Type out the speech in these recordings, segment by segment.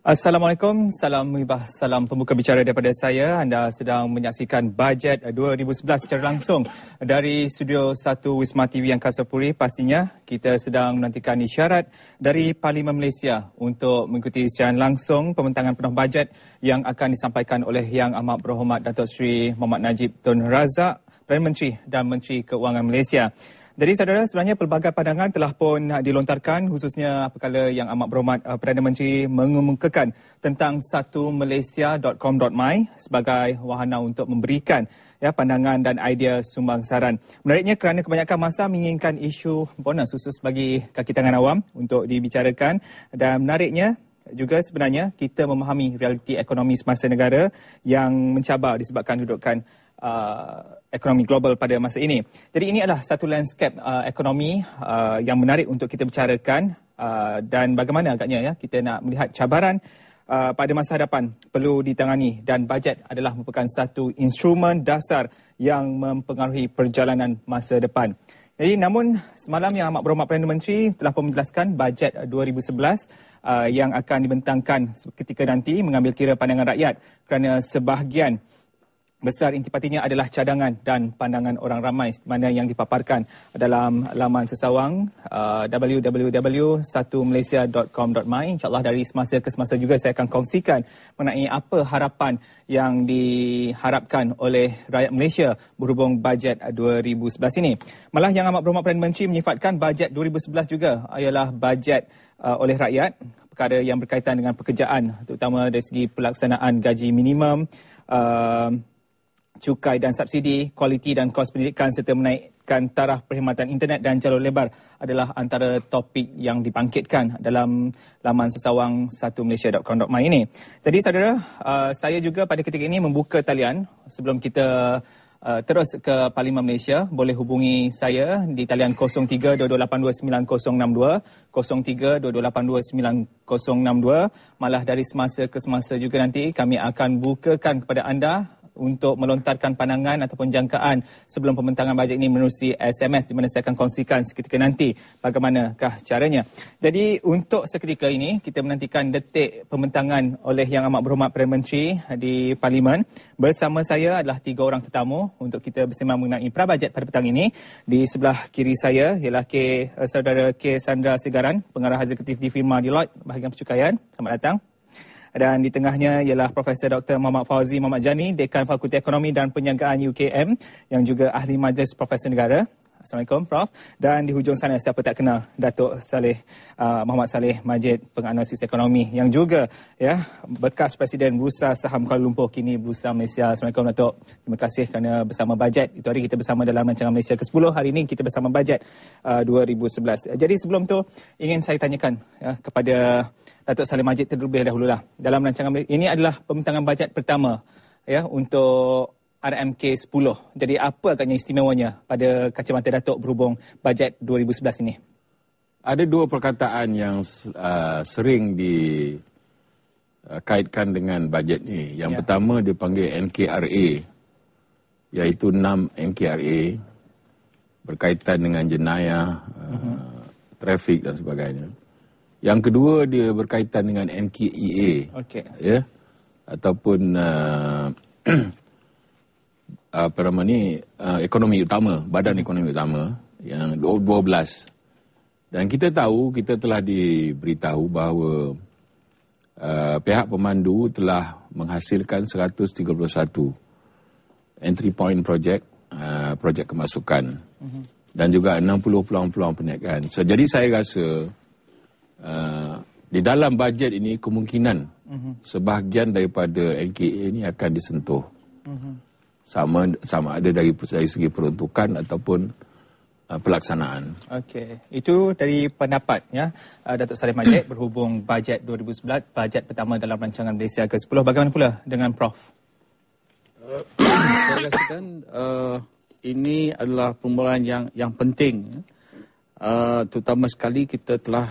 Assalamualaikum, salam muhibah, salam pembuka bicara daripada saya. Anda sedang menyaksikan Bajet 2011 secara langsung dari Studio 1 Wisma TV Angkasa Puri. Pastinya kita sedang menantikan isyarat dari Parlimen Malaysia untuk mengikuti siaran langsung pembentangan penuh bajet yang akan disampaikan oleh Yang Amat Berhormat Datuk Seri Muhammad Najib Tun Razak, Perdana Menteri dan Menteri Keuangan Malaysia. Jadi saudara, sebenarnya pelbagai pandangan telah pun dilontarkan, khususnya apabila Yang Amat Berhormat Perdana Menteri mengemukakan tentang satumalaysia.com.my sebagai wahana untuk memberikan pandangan dan idea sumbangsaran. Menariknya kerana kebanyakan masa menginginkan isu bonus khusus bagi kaki tangan awam untuk dibicarakan, dan menariknya juga sebenarnya kita memahami realiti ekonomi semasa negara yang mencabar disebabkan kedudukan ekonomi global pada masa ini. Jadi ini adalah satu landscape ekonomi yang menarik untuk kita bicarakan, dan bagaimana agaknya kita nak melihat cabaran pada masa hadapan perlu ditangani, dan bajet adalah merupakan satu instrumen dasar yang mempengaruhi perjalanan masa depan. Jadi namun semalam Yang Amat Berhormat Perdana Menteri telah pun menjelaskan bajet 2011 yang akan dibentangkan ketika nanti mengambil kira pandangan rakyat, kerana sebahagian besar intipatinya adalah cadangan dan pandangan orang ramai mana yang dipaparkan dalam laman sesawang www.satumalaysia.com.my. InsyaAllah dari semasa ke semasa juga saya akan kongsikan mengenai apa harapan yang diharapkan oleh rakyat Malaysia berhubung bajet 2011 ini. Malah Yang Amat Berhormat Perdana Menteri menyifatkan bajet 2011 juga ialah bajet oleh rakyat, perkara yang berkaitan dengan pekerjaan, terutama dari segi pelaksanaan gaji minimum, cukai dan subsidi, kualiti dan kos pendidikan serta menaikkan taraf perkhidmatan internet dan jalur lebar adalah antara topik yang dibangkitkan dalam laman sesawang satumalaysia.com.my ini. Jadi saudara, saya juga pada ketika ini membuka talian. Sebelum kita terus ke Parlimen Malaysia, boleh hubungi saya di talian 03-2282-9062, 03-2282-9062. Malah dari semasa ke semasa juga nanti kami akan bukakan kepada anda untuk melontarkan pandangan ataupun jangkaan sebelum pembentangan bajet ini menerusi SMS, di mana saya akan kongsikan seketika nanti bagaimanakah caranya. Jadi untuk seketika ini kita menantikan detik pembentangan oleh Yang Amat Berhormat Perdana Menteri di Parlimen. Bersama saya adalah 3 orang tetamu untuk kita bersama mengenai prabajet pada petang ini. Di sebelah kiri saya ialah Saudara K. Sandra Segaran, Pengarah Eksekutif di firma Deloitte bahagian percukaian. Selamat datang. Dan di tengahnya ialah Profesor Dr. Muhammad Fauzi Muhammad Jani, Dekan Fakulti Ekonomi dan Perniagaan UKM yang juga Ahli Majlis Profesor Negara. Assalamualaikum Prof. Dan di hujung sana, siapa tak kenal, Datuk Saleh Muhammad Saleh Majid, Penganalisis Ekonomi yang juga bekas Presiden Bursa Saham Kuala Lumpur, kini Bursa Malaysia. Assalamualaikum Datuk. Terima kasih kerana bersama bajet. Itu hari kita bersama dalam rancangan Malaysia ke-10. Hari ini kita bersama bajet 2011. Jadi sebelum tu ingin saya tanyakan kepada Datuk Saleh Majid terlebih dahululah. Dalam rancangan ini adalah pembentangan bajet pertama untuk RMK 10. Jadi apa agaknya istimewanya pada kacamata Datuk berhubung bajet 2011 ini? Ada 2 perkataan yang sering dikaitkan dengan bajet ini. Yang pertama dipanggil NKRA, iaitu 6 NKRA berkaitan dengan jenayah, trafik dan sebagainya. Yang kedua dia berkaitan dengan NKEA, ataupun ekonomi utama, Badan Ekonomi Utama yang 12. Dan kita tahu, kita telah diberitahu bahawa pihak pemandu telah menghasilkan 131 entry point projek kemasukan, dan juga 60 peluang-peluang perniagaan. Jadi saya rasa di dalam bajet ini kemungkinan sebahagian daripada NKA ini akan disentuh, sama ada dari segi peruntukan ataupun pelaksanaan. Okey, itu dari pendapat Datuk Saleh Majid berhubung bajet 2011, bajet pertama dalam rancangan Malaysia ke-10. Bagaimana pula dengan Prof? Saya rasakan ini adalah permulaan yang penting. Terutama sekali kita telah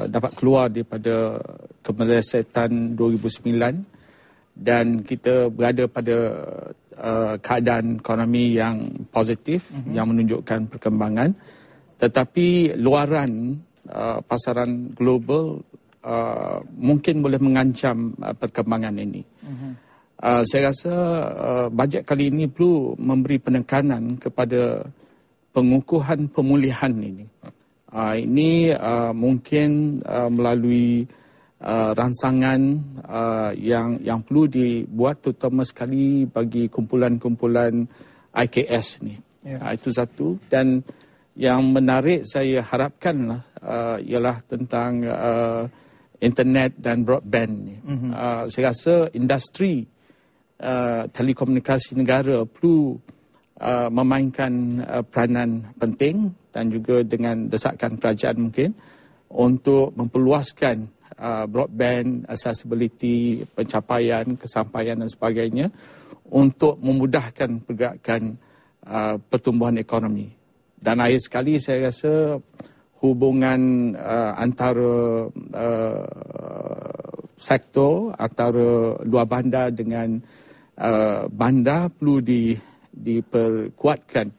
dapat keluar daripada kemelesetan 2009 dan kita berada pada keadaan ekonomi yang positif, yang menunjukkan perkembangan. Tetapi luaran pasaran global mungkin boleh mengancam perkembangan ini. Saya rasa bajet kali ini perlu memberi penekanan kepada pengukuhan pemulihan ini. Ini mungkin melalui ransangan yang perlu dibuat terutama sekali bagi kumpulan-kumpulan IKS ni. Itu satu. Dan yang menarik saya harapkan ialah tentang internet dan broadband ni. Saya rasa industri telekomunikasi negara perlu memainkan peranan penting dan juga dengan desakan kerajaan mungkin untuk memperluaskan broadband, accessibility, pencapaian, kesampaian dan sebagainya untuk memudahkan pergerakan pertumbuhan ekonomi. Dan akhir sekali saya rasa hubungan antara sektor, antara luar bandar dengan bandar perlu diperkuatkan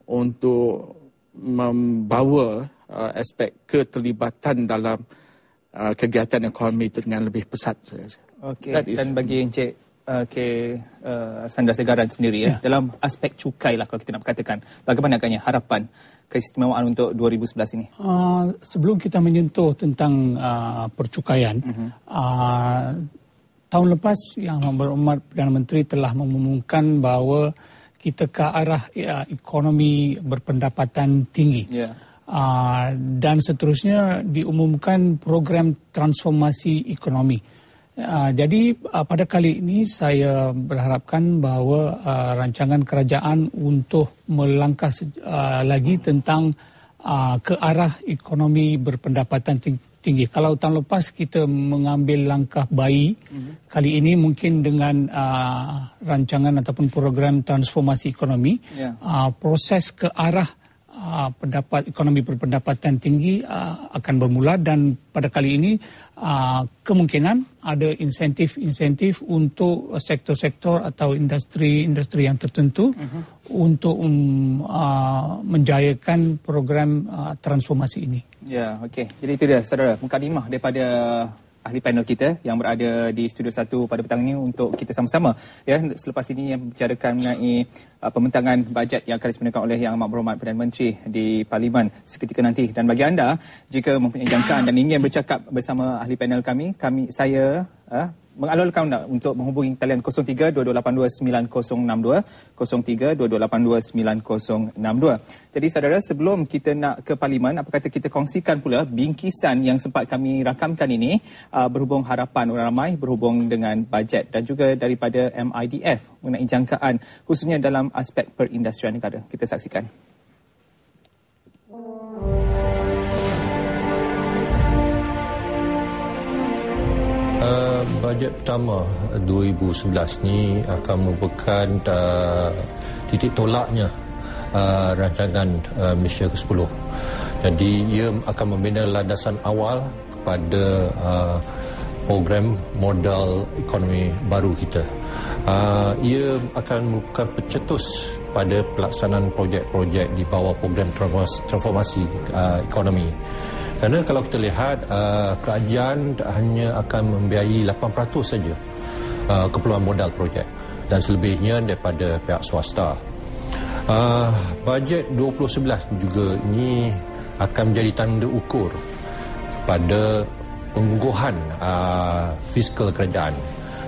untuk membawa aspek keterlibatan dalam kegiatan ekonomi itu dengan lebih pesat. Okey, dan bagi Encik Sandra Segaran sendiri dalam aspek cukai lah kalau kita nak katakan, bagaimana agaknya harapan keistimewaan untuk 2011 ini? Sebelum kita menyentuh tentang percukaian, tahun lepas Yang Berhormat Perdana Menteri telah mengumumkan bahawa kita ke arah ekonomi berpendapatan tinggi. Dan seterusnya diumumkan program transformasi ekonomi. Jadi pada kali ini saya berharapkan bahawa rancangan kerajaan untuk melangkah lagi tentang ke arah ekonomi berpendapatan tinggi. Kalau tahun lepas kita mengambil langkah bayi, kali ini mungkin dengan rancangan ataupun program transformasi ekonomi, proses ke arah ekonomi berpendapatan tinggi akan bermula, dan pada kali ini kemungkinan ada insentif untuk sektor-sektor atau industri yang tertentu untuk menjayakan program transformasi ini. Ya, okey. Jadi itu dia saudara, mukadimah daripada ahli panel kita yang berada di Studio 1 pada petang ini untuk kita sama-sama selepas ini yang membicarakan mengenai pembentangan bajet yang akan disebenarkan oleh Yang Amat Berhormat Perdana Menteri di Parlimen seketika nanti. Dan bagi anda jika mempunyai jangkaan dan ingin bercakap bersama ahli panel saya mengalurkan anda untuk menghubungi talian 03-2282-9062, 03-2282-9062. Jadi saudara, sebelum kita nak ke Parlimen, apa kata kita kongsikan pula bingkisan yang sempat kami rakamkan ini berhubung harapan orang ramai berhubung dengan bajet dan juga daripada MIDF mengenai jangkaan khususnya dalam aspek perindustrian negara. Kita saksikan. Bajet pertama 2011 ni akan merupakan titik tolaknya rancangan Malaysia ke-10. Jadi ia akan membina landasan awal kepada program modal ekonomi baru kita. Ia akan merupakan pencetus pada pelaksanaan projek-projek di bawah program transformasi ekonomi. Kerana kalau kita lihat, kerajaan hanya akan membiayai 8% saja keperluan modal projek dan selebihnya daripada pihak swasta. Bajet 2011 juga ini akan menjadi tanda ukur kepada pengukuhan fiskal kerajaan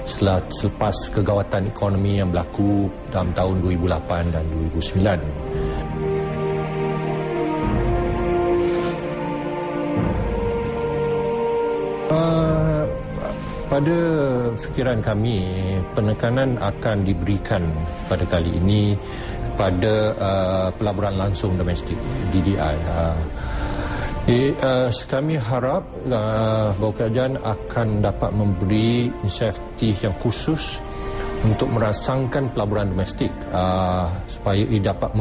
selepas kegawatan ekonomi yang berlaku dalam tahun 2008 dan 2009. Pada fikiran kami, penekanan akan diberikan pada kali ini pada pelaburan langsung domestik DDI. Kami harap bahawa kerajaan akan dapat memberi insentif yang khusus untuk merangsangkan pelaburan domestik supaya ia dapat